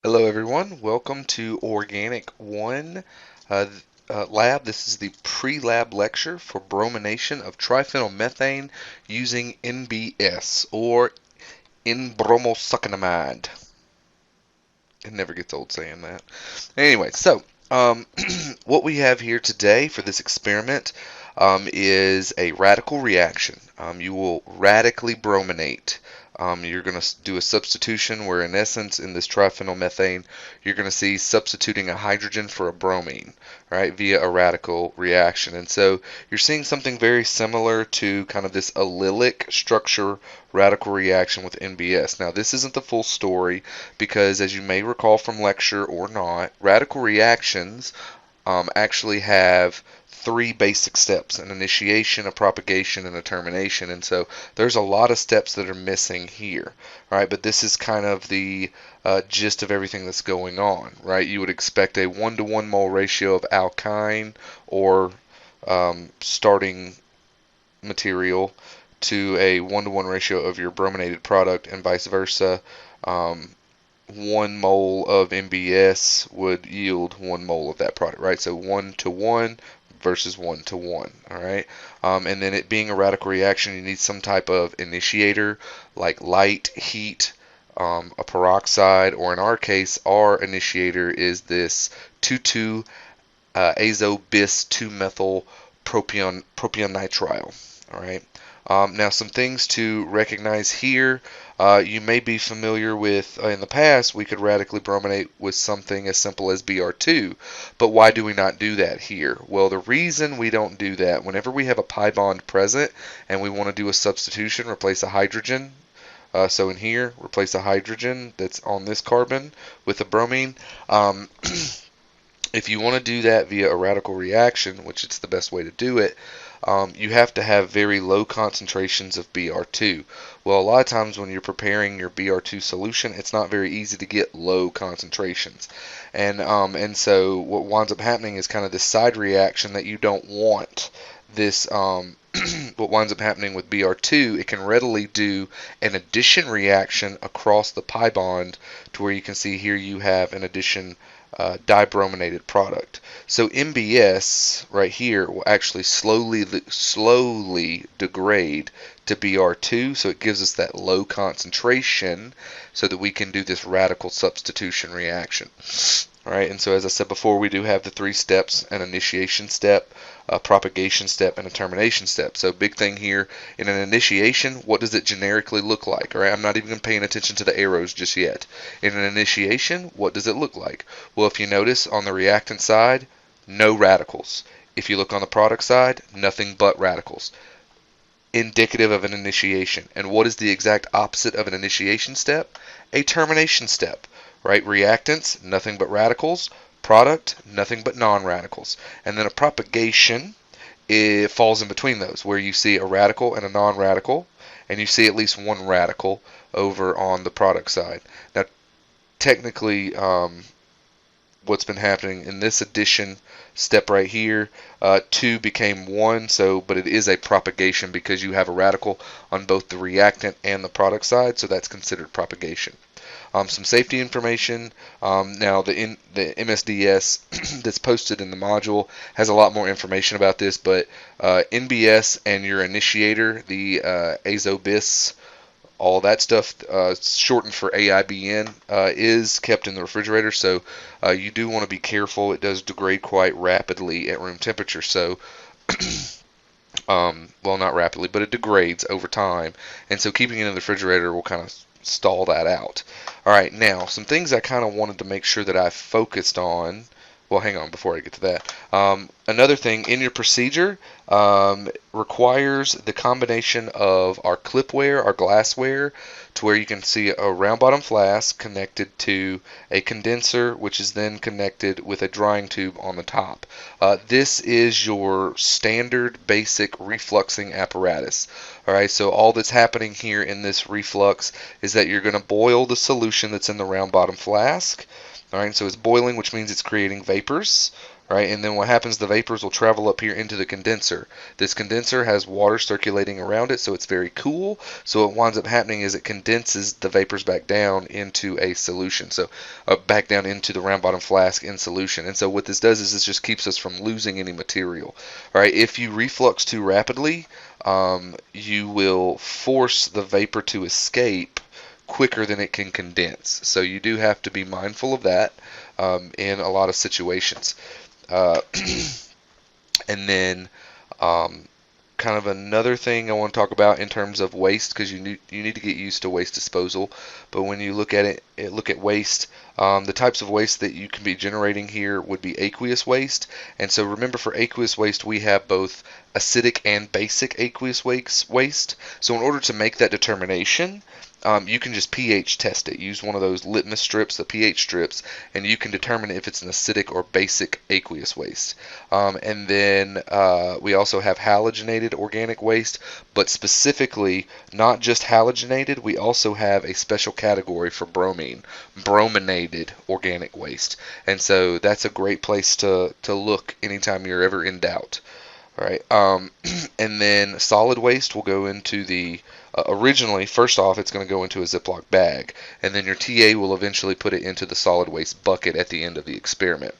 Hello everyone, welcome to Organic 1 Lab. This is the pre-lab lecture for bromination of triphenylmethane using NBS or N-bromosuccinimide. It never gets old saying that. Anyway, so what we have here today for this experiment is a radical reaction. You will radically brominate. You're going to do a substitution where, in essence, in this triphenylmethane, you're going to see substituting a hydrogen for a bromine, right, via a radical reaction. And so you're seeing something very similar to kind of this allylic structure radical reaction with NBS. Now, this isn't the full story because, as you may recall from lecture or not, radical reactions actually have three basic steps: an initiation, a propagation, and a termination. And so there's a lot of steps that are missing here, right? But this is kind of the gist of everything that's going on, right? You would expect a 1-to-1 mole ratio of alkyne or starting material to a 1-to-1 ratio of your brominated product, and vice versa. 1 mole of NBS would yield 1 mole of that product, right? So 1-to-1 versus 1-to-1, all right? And then it being a radical reaction, you need some type of initiator like light, heat, a peroxide, or in our case, our initiator is this 2,2-azo-bis-2-methyl propionitrile, all right? Now, some things to recognize here. You may be familiar with, in the past, we could radically brominate with something as simple as Br2, but why do we not do that here? Well, the reason we don't do that, whenever we have a pi bond present and we want to do a substitution, replace a hydrogen, so in here, replace a hydrogen that's on this carbon with a bromine. If you want to do that via a radical reaction, which it's the best way to do it, you have to have very low concentrations of Br2. Well, a lot of times when you're preparing your Br2 solution, it's not very easy to get low concentrations. And so what winds up happening is kind of this side reaction that you don't want. This what winds up happening with Br2, it can readily do an addition reaction across the pi bond to where you can see here you have an addition dibrominated product. So NBS right here will actually slowly degrade to Br2, so it gives us that low concentration so that we can do this radical substitution reaction. All right, and so as I said before, we do have the three steps: an initiation step, a propagation step, and a termination step. So big thing here, in an initiation, what does it generically look like? All right, I'm not even paying attention to the arrows just yet. In an initiation, what does it look like? Well, if you notice on the reactant side, no radicals. If you look on the product side, nothing but radicals. Indicative of an initiation. And what is the exact opposite of an initiation step? A termination step, right? Reactants, nothing but radicals. Product, nothing but non-radicals. And then a propagation, it falls in between those, where you see a radical and a non-radical, and you see at least one radical over on the product side. Now, technically, what's been happening in this addition step right here, 2 became 1, so but it is a propagation because you have a radical on both the reactant and the product side, so that's considered propagation. Some safety information. Now the MSDS that's posted in the module has a lot more information about this, but NBS and your initiator, the azobis, all that stuff, shortened for AIBN, is kept in the refrigerator, so you do want to be careful. It does degrade quite rapidly at room temperature, so well, not rapidly, but it degrades over time, and so keeping it in the refrigerator will kind of stall that out. All right, now some things I kind of wanted to make sure that I focused on. Well, hang on before I get to that. Another thing in your procedure requires the combination of our clipware, our glassware, to where you can see a round bottom flask connected to a condenser, which is then connected with a drying tube on the top. This is your standard basic refluxing apparatus. All right, so all that's happening here in this reflux is that you're going to boil the solution that's in the round bottom flask. All right, so it's boiling, which means it's creating vapors. right? And then what happens, the vapors will travel up here into the condenser. This condenser has water circulating around it, so it's very cool. So what winds up happening is it condenses the vapors back down into a solution, so back down into the round bottom flask in solution. And so what this does is this just keeps us from losing any material. All right, if you reflux too rapidly, you will force the vapor to escape quicker than it can condense. So you do have to be mindful of that in a lot of situations. Uh, and then kind of another thing I want to talk about in terms of waste, because you need to get used to waste disposal. But when you look at look at waste, the types of waste that you can be generating here would be aqueous waste. And so remember, for aqueous waste, we have both acidic and basic aqueous waste. So in order to make that determination, you can just pH test it. Use one of those litmus strips, the pH strips, and you can determine if it's an acidic or basic aqueous waste. And then we also have halogenated organic waste, but specifically not just halogenated, we also have a special category for bromine, brominated organic waste. And so that's a great place to look anytime you're ever in doubt. All right, and then solid waste will go into the originally, first off, it's going to go into a Ziploc bag, and then your TA will eventually put it into the solid waste bucket at the end of the experiment.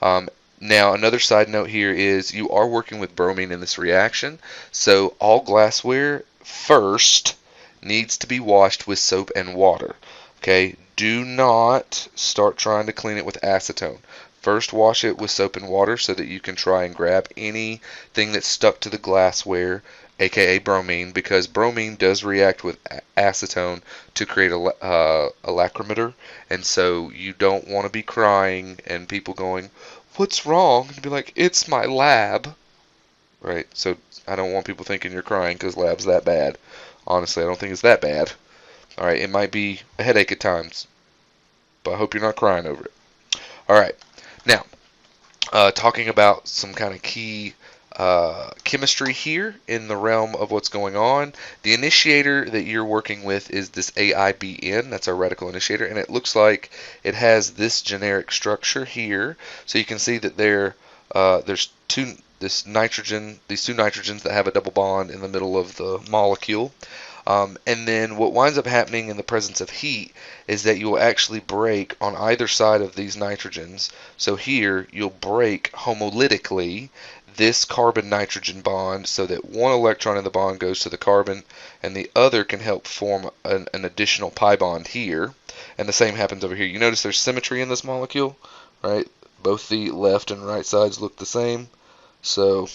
Now, another side note here is you are working with bromine in this reaction, so all glassware first needs to be washed with soap and water. Okay, do not start trying to clean it with acetone. First, wash it with soap and water so that you can try and grab anything that's stuck to the glassware, aka bromine, because bromine does react with acetone to create a lacrimeter, and so you don't want to be crying and people going, "What's wrong?" and be like, "It's my lab." Right? So I don't want people thinking you're crying because lab's that bad. Honestly, I don't think it's that bad. All right, it might be a headache at times, but I hope you're not crying over it. All right. Now, talking about some kind of key chemistry here in the realm of what's going on. The initiator that you're working with is this AIBN. That's our radical initiator, and it looks like it has this generic structure here. So you can see that there's these two nitrogens that have a double bond in the middle of the molecule. And then what winds up happening in the presence of heat is that you will actually break on either side of these nitrogens. So here you'll break homolytically this carbon-nitrogen bond so that one electron in the bond goes to the carbon and the other can help form an additional pi bond here. And the same happens over here. You notice there's symmetry in this molecule, right? Both the left and right sides look the same. So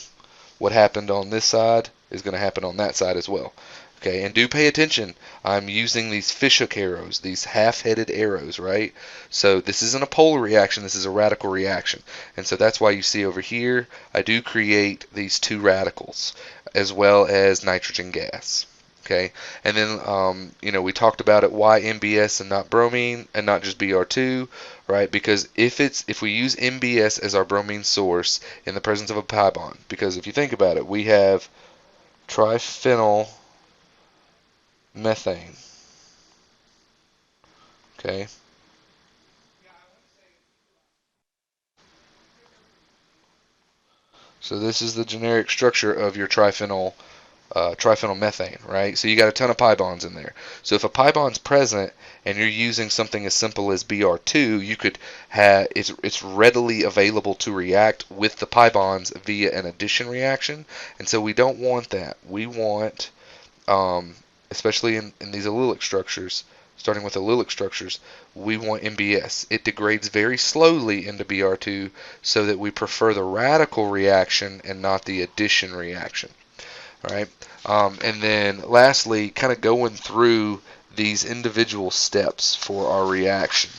what happened on this side is going to happen on that side as well. Okay, and do pay attention. I'm using these fishhook arrows, these half-headed arrows, right? So this isn't a polar reaction, this is a radical reaction. And so that's why you see over here, I do create these two radicals, as well as nitrogen gas. Okay, and then, we talked about it, why MBS and not bromine, and not just Br2, right? Because if we use MBS as our bromine source in the presence of a pi bond, because if you think about it, we have triphenylmethane. Okay. So this is the generic structure of your triphenylmethane, right? So you got a ton of pi bonds in there. So if a pi bond's present and you're using something as simple as Br2, you could have it's readily available to react with the pi bonds via an addition reaction, and so we don't want that. We want, especially in these allylic structures, starting with allylic structures, we want MBS. It degrades very slowly into Br2 so that we prefer the radical reaction and not the addition reaction. All right, and then lastly, kind of going through these individual steps for our reaction.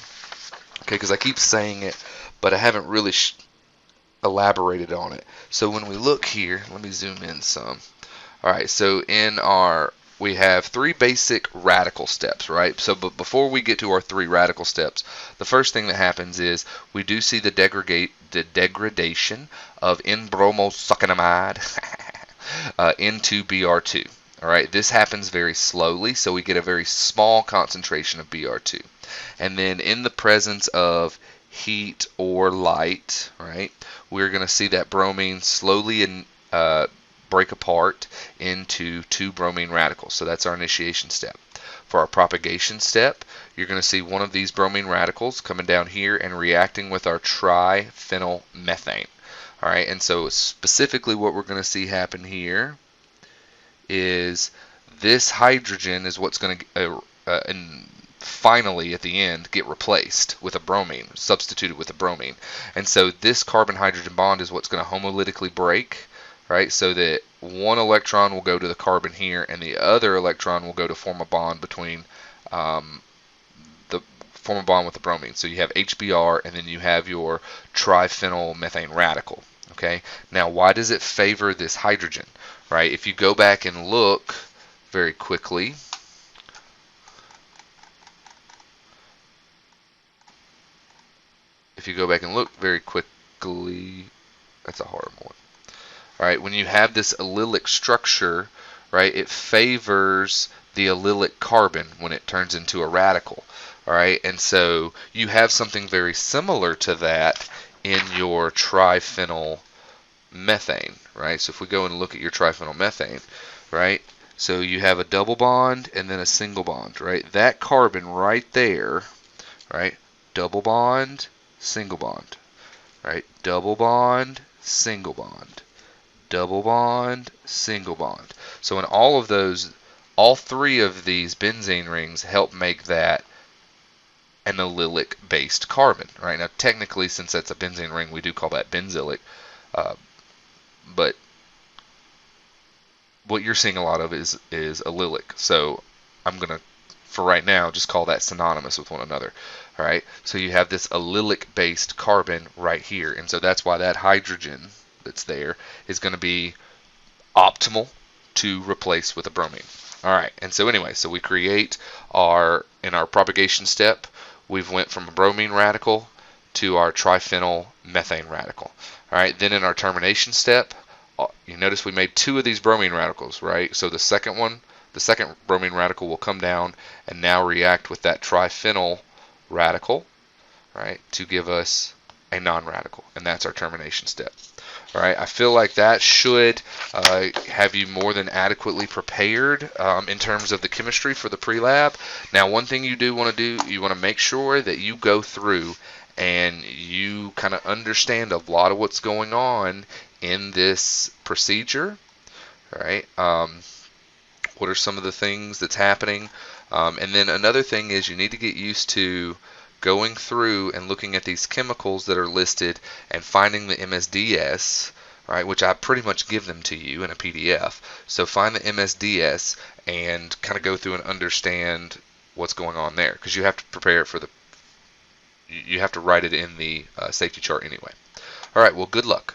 Okay, because I keep saying it, but I haven't really elaborated on it. So when we look here, let me zoom in some. All right, so we have three basic radical steps, right? So, but before we get to our three radical steps, the first thing that happens is we do see the degradation of N-bromosuccinimide into Br2. All right, this happens very slowly, so we get a very small concentration of Br2. And then in the presence of heat or light, right, we're going to see that bromine slowly break apart into 2 bromine radicals. So that's our initiation step. For our propagation step, you're going to see one of these bromine radicals coming down here and reacting with our triphenylmethane. All right, and so specifically what we're going to see happen here is this hydrogen is what's going to and finally at the end get replaced with a bromine, substituted with a bromine. And so this carbon-hydrogen bond is what's going to homolytically break, right? So that one electron will go to the carbon here and the other electron will go to form a bond between form a bond with the bromine. So you have HBr and then you have your triphenylmethane radical. Okay. Now why does it favor this hydrogen? Right? If you go back and look very quickly, that's a hard one. All right, when you have this allylic structure, right, it favors the allylic carbon when it turns into a radical. All right, and so you have something very similar to that in your triphenylmethane, right? So if we go and look at your triphenylmethane, right, so you have a double bond and then a single bond, right? That carbon right there, right, double bond, single bond, right? Double bond, single bond, double bond, single bond. So in all of those, all 3 of these benzene rings help make that an allylic based carbon, right? Now technically, since that's a benzene ring, we do call that benzylic, but what you're seeing a lot of is allylic. So I'm going to, for right now, just call that synonymous with one another. All right, so you have this allylic based carbon right here, and so that's why that hydrogen that's there is going to be optimal to replace with a bromine. All right, and so anyway, so we create in our propagation step, we've went from a bromine radical to our triphenylmethane radical. All right, then in our termination step, you notice we made 2 of these bromine radicals, right? So the second bromine radical will come down and now react with that triphenyl radical, right, to give us a non-radical, and that's our termination step. All right, I feel like that should have you more than adequately prepared in terms of the chemistry for the pre-lab. Now, one thing you do want to do, you want to make sure that you go through and you kind of understand a lot of what's going on in this procedure. All right, what are some of the things that's happening? And then another thing is you need to get used to going through and looking at these chemicals that are listed and finding the MSDS, right, which I pretty much give them to you in a PDF. So find the MSDS and kind of go through and understand what's going on there, because you have to prepare it for you have to write it in the safety chart anyway. All right, well, good luck.